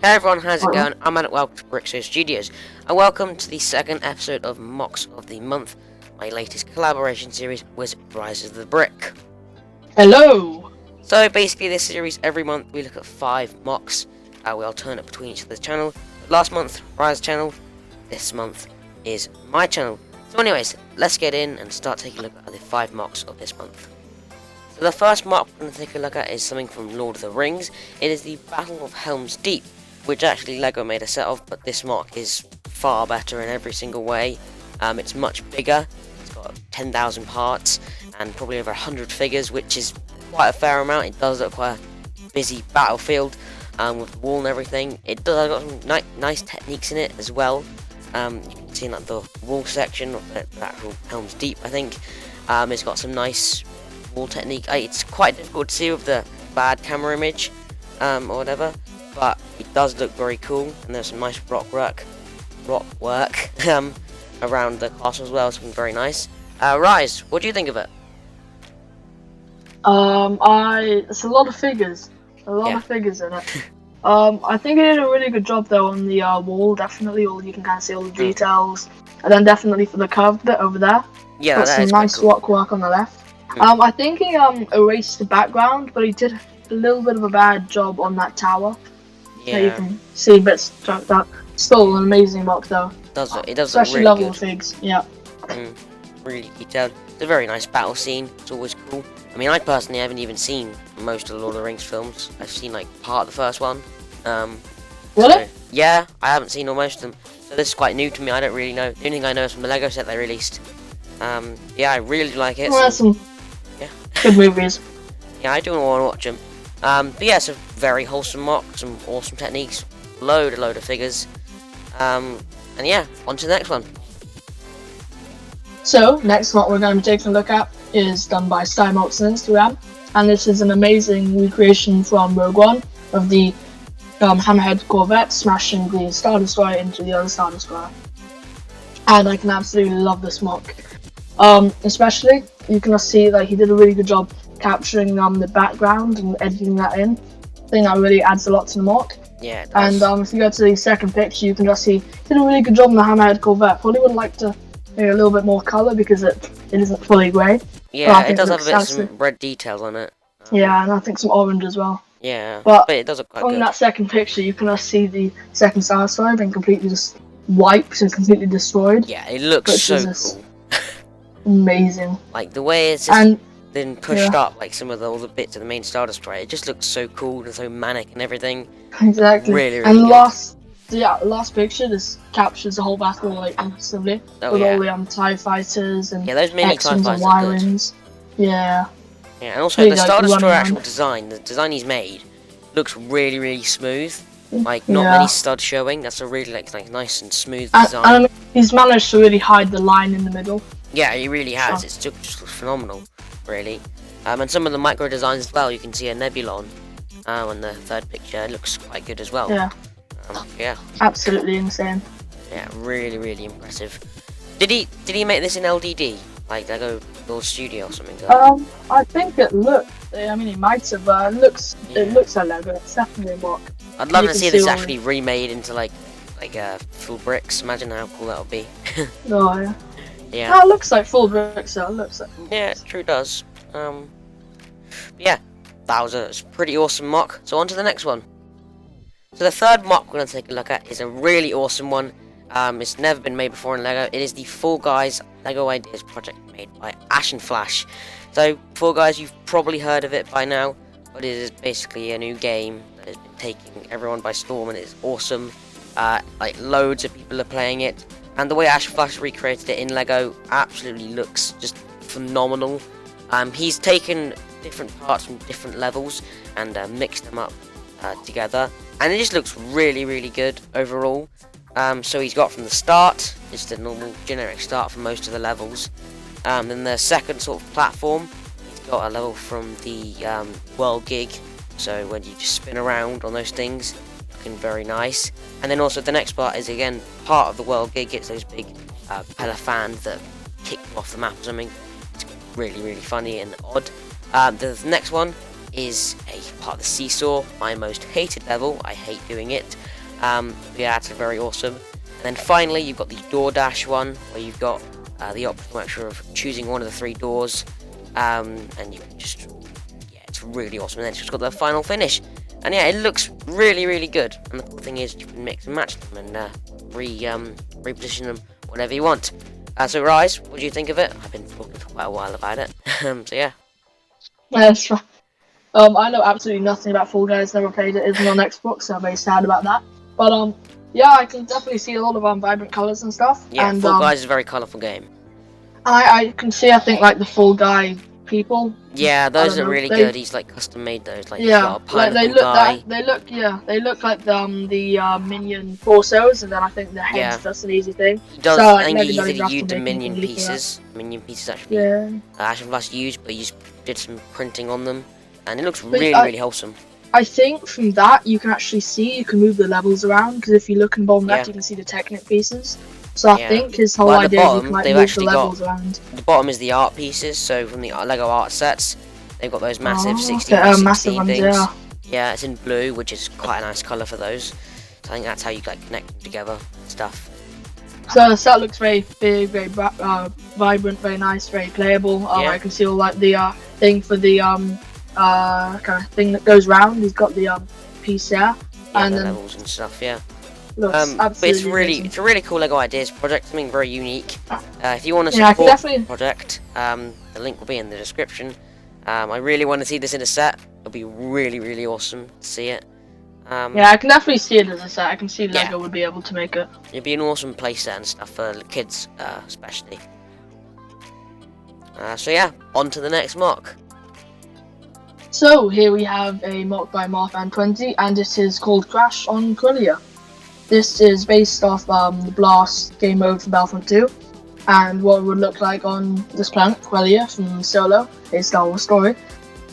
Hey everyone, how's it going? I'm Matt, welcome to Brixo Studios, and welcome to the second episode of MOCs of the Month, my latest collaboration series with Rise of the Brick. Hello! So basically this series, every month we look at 5 MOCs, we alternate between each other's channel. Last month, Rise channel, this month is my channel. So anyways, let's get in and start taking a look at the 5 MOCs of this month. So the first MOC we're going to take a look at is something from Lord of the Rings. It is the Battle of Helm's Deep, which actually LEGO made a set of, but this MOC is far better in every single way. It's much bigger, it's got 10,000 parts, and probably over 100 figures, which is quite a fair amount. It does look quite a busy battlefield, with the wall and everything. It does got some nice techniques in it as well. You can see in like the wall section of the actual Helm's Deep, I think. It's got some nice wall technique. It's quite difficult to see with the bad camera image, or whatever, but it does look very cool, and there's some nice rock work around the castle as well. It's been very nice. Rise, what do you think of it? It's a lot of figures. A lot of figures in it. I think it did a really good job though on the wall, definitely. You can kind of see all the details. And then definitely for the curved bit over there. Yeah, got some nice cool. rock work on the left. I think he erased the background, but he did a little bit of a bad job on that tower. Yeah. So you can see bits like that. Still an amazing box though. It does look Especially really level good. figs, yeah. Really detailed. It's a very nice battle scene. It's always cool. I mean, I personally haven't even seen most of the Lord of the Rings films. I've seen like part of the first one. Really? So, yeah, I haven't seen most of them. So this is quite new to me. I don't really know. The only thing I know is from the LEGO set they released. Yeah, I really like it. Well, some good movies. Yeah, I do want to watch them. But yeah, it's a very wholesome mock, some awesome techniques, load of figures. And yeah, on to the next one. So, next what we're going to be taking a look at is done by StyMox on Instagram, and this is an amazing recreation from Rogue One of the Hammerhead Corvette smashing the Star Destroyer into the other Star Destroyer. And I can absolutely love this mock. Especially, you can see that he did a really good job capturing the background and editing that in. I think that really adds a lot to the mock. Yeah, it does. And if you go to the second picture, you can just see he did a really good job on the Hammerhead Corvette. Probably would like to maybe a little bit more colour because it isn't fully grey. Yeah, it does have a bit of some red details on it. Yeah, and I think some orange as well. Yeah, but it does look quite on good. that second picture, you can just see the second Star Destroyer being completely just wiped and completely destroyed. Yeah, it looks so cool. Amazing. Like the way it's been pushed up, like some of all the bits of the main Star Destroyer, it just looks so cool and so manic and everything. Exactly. Really and good. last picture just captures the whole battle like instantly with all the TIE fighters and those mini TIE X-Wings fighters and are Y-Wings. Yeah. Yeah, and also the Star Destroyer actual design, the design he's made, looks really smooth. Like not many studs showing. That's a really like nice and smooth design. And he's managed to really hide the line in the middle. Yeah, he really has. It's just phenomenal, really. And some of the micro designs as well. You can see a Nebulon on the third picture. It looks quite good as well. Yeah. Yeah. Absolutely insane. Yeah, really impressive. Did he make this in LDD, like LEGO Studio or something? I think it looks. I mean, he might have. It looks like LEGO. It's definitely a mock. I'd love to see this actually remade into like full bricks. Imagine how cool that would be. Oh yeah. Yeah. No, it looks like full bricks. So it looks like. Yeah, it true does. Yeah, that was a pretty awesome mock. So on to the next one. So the third mock we're going to take a look at is a really awesome one. It's never been made before in LEGO. It is the Fall Guys LEGO Ideas project made by Ash and Flash. So Fall Guys, you've probably heard of it by now, but it is basically a new game that has been taking everyone by storm, and it's awesome. Like loads of people are playing it, and the way Ash and Flash recreated it in LEGO absolutely looks just phenomenal. He's taken different parts from different levels and mixed them up together, and it just looks really good overall. So he's got from the start, just a normal generic start for most of the levels. Then the second sort of platform, he's got a level from the world gig, so when you just spin around on those things, looking very nice. And then also the next part is again part of the world gig. It's those big propeller fans that kick off the map or something. It's really funny and odd. The next one is a part of the seesaw, my most hated level. I hate doing it. Yeah, that's very awesome. And then finally, you've got the DoorDash one, where you've got the option of choosing one of the 3 doors, and you can just, yeah, it's really awesome. And then it's just got the final finish, and yeah, it looks really, really good. And the cool thing is, you can mix and match them and reposition them whenever you want. So Rise, what do you think of it? I've been talking for quite a while about it. So yeah. That's right. I know absolutely nothing about Fall Guys. Never played it. Isn't on Xbox, so I'm very sad about that. But yeah, I can definitely see a lot of vibrant colors and stuff. Yeah, and, Fall Guys is a very colourful game. I can see, I think, like the Fall Guy people. Yeah, those are really good. He's like custom made those. Like, yeah, like they look like the minion torsos, and then I think the head's just an easy thing. He does. So, I think he everybody easily has to used the make minion anything pieces. Minion pieces actually. Yeah. Actually last used, but he just did some printing on them, and it looks But really, really wholesome. I think from that you can actually see, you can move the levels around, because if you look in bottom left, you can see the Technic pieces. So I think his whole idea is you can like move the levels around. The bottom is the art pieces, so from the Lego art sets, they've got those massive 16 by 16 massive ones, things. yeah. Yeah, it's in blue, which is quite a nice colour for those. So I think that's how you like connect them together and stuff. So the set looks very big, very vibrant, very nice, very playable. I can see all like the thing for the kind of thing that goes round. He's got the piece there, Yeah, and the then levels and stuff. Yeah. looks But it's amazing. a really cool Lego Ideas project. Something very unique. If you want to support the project, the link will be in the description. I really want to see this in a set. It'll be really, really awesome to see it. Yeah, I can definitely see it as a set. I can see Lego would be able to make it. It'd be an awesome playset and stuff for the kids, especially. So yeah, on to the next mock. So here we have a mock by Marfan20, and this is called Crash on Corellia. This is based off the Blast game mode from Battlefront 2, and what it would look like on this planet, Corellia, from Solo, a Star Wars story.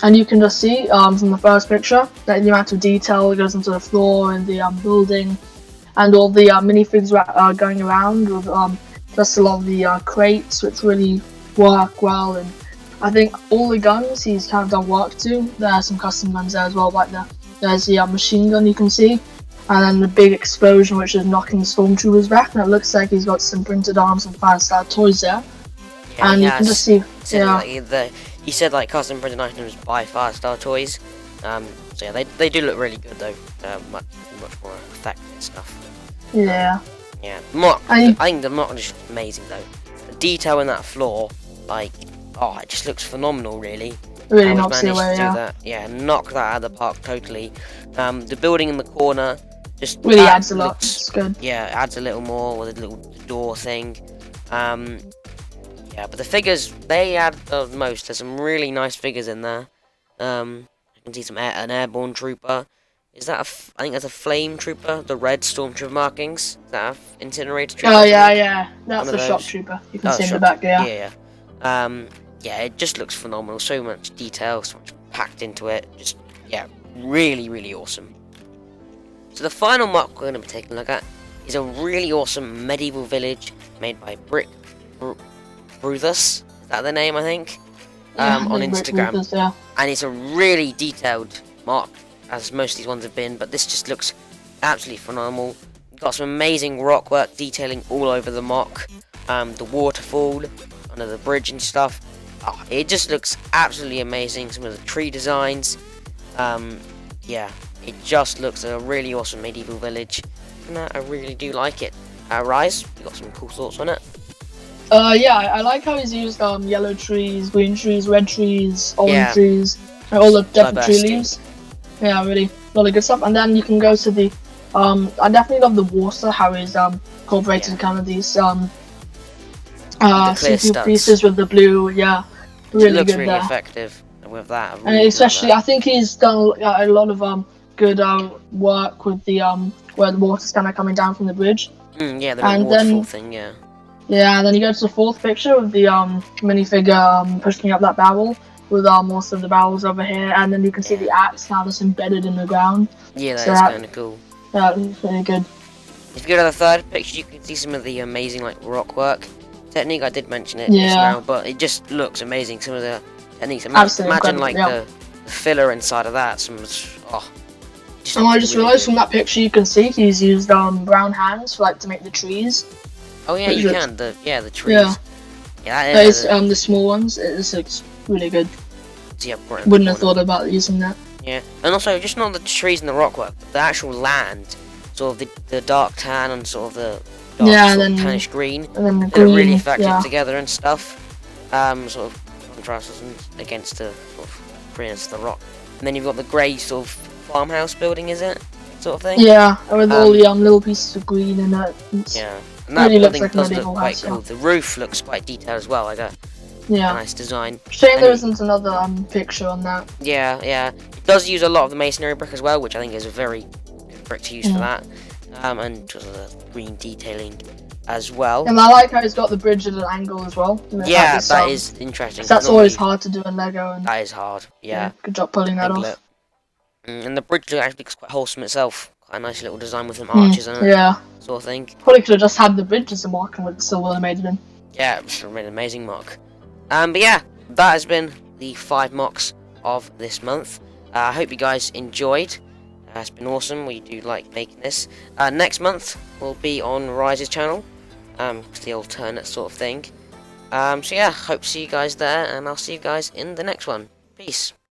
And you can just see from the first picture that the amount of detail that goes into the floor and the building, and all the minifigs going around with just a lot of the crates, which really work well. And I think all the guns he's kind of done work to. There are some custom guns there as well, like there's the machine gun you can see, and then the big explosion which is knocking stormtroopers back, and it looks like he's got some printed arms and Firestar toys there. Yeah, and you can just see, he said like custom printed items by Firestar toys. So yeah, they do look really good though. Much more effective and stuff. Yeah. Yeah. Mock. I think the mock is amazing though. The detail in that floor, like, oh, it just looks phenomenal, really. Really knocks it away, Yeah, knock that out of the park totally. The building in the corner just really adds a lot. It's good. Yeah, it adds a little more with a little door thing. Yeah, but the figures, they add the most. There's some really nice figures in there. I can see an airborne trooper. Is that I think that's a flame trooper, the red stormtrooper markings. Is that an incinerator trooper? Oh yeah. That's a shock trooper. You can see in the back, Yeah. Yeah, it just looks phenomenal. So much detail, so much packed into it. Just, yeah, really, really awesome. So the final mock we're going to be taking a look at is a really awesome medieval village made by Bruthus. Is that the name, I think? On Instagram. Bruthus, and it's a really detailed mock, as most of these ones have been, but this just looks absolutely phenomenal. Got some amazing rock work detailing all over the mock. The waterfall under the bridge and stuff. Oh, it just looks absolutely amazing. Some of the tree designs. Yeah, it just looks a really awesome medieval village, and I really do like it. Rise, you got some cool thoughts on it? Yeah, I like how he's used yellow trees, green trees, red trees, orange trees, and all the different tree leaves. Yeah, really good stuff. And then you can go to the I definitely love the water, how he's incorporated kind of these CPU pieces with the blue. Yeah, really it looks good really there. Effective with that. And especially, I think he's done a lot of good work with the where the water's kind of coming down from the bridge. Yeah, the waterfall thing. Yeah. Yeah, and then you go to the fourth picture of the minifigure pushing up that barrel with most of the barrels over here, and then you can see the axe now that's embedded in the ground. Yeah, that's kind of cool. Yeah, it's really good. If you go to the third picture, you can see some of the amazing like rock work technique. I did mention it just now, but it just looks amazing. Some of the techniques. Imagine like filler inside of that. Some And I just really realised good. from that picture you can see he's used brown hands for, like, to make the trees. Oh yeah, Which you looks- can. The trees. Yeah, Yeah, that is the small ones. It looks really good. yeah, right in the Wouldn't have corner. thought about using that. Yeah, and also just not the trees and the rockwork, but the actual land, sort of the dark tan and sort of the dark Yeah, sort and of then- tannish green. And then the They're green, really effective yeah. together and stuff. Sort of contrasts against the sort of greenness of the rock. And then you've got the grey sort of farmhouse building, is it? Sort of thing. Yeah, with all the little pieces of green in it. Yeah, and that really looks building like a does look medieval quite house, cool. yeah. The roof looks quite detailed as well, like a Yeah. nice design. Shame And there it- isn't another picture on that. Yeah. It does use a lot of the masonry brick as well, which I think is a very good brick to use for that. And just the green detailing as well. And I like how he's got the bridge at an angle as well. Yeah, that is interesting. 'cause that's Normally- always hard to do in Lego. And That is hard. Yeah. good job pulling that Angle off. it. And the bridge actually looks quite wholesome itself. Quite a nice little design with some arches in it, Yeah, sort of thing. probably could have just had the bridge as a mark and would still would have made it in. Yeah, it's an amazing mock. But yeah, that has been the 5 mocks of this month. I hope you guys enjoyed. It's been awesome. We do like making this. Next month will be on Rise's channel. It's the alternate sort of thing. So yeah, hope to see you guys there, and I'll see you guys in the next one. Peace.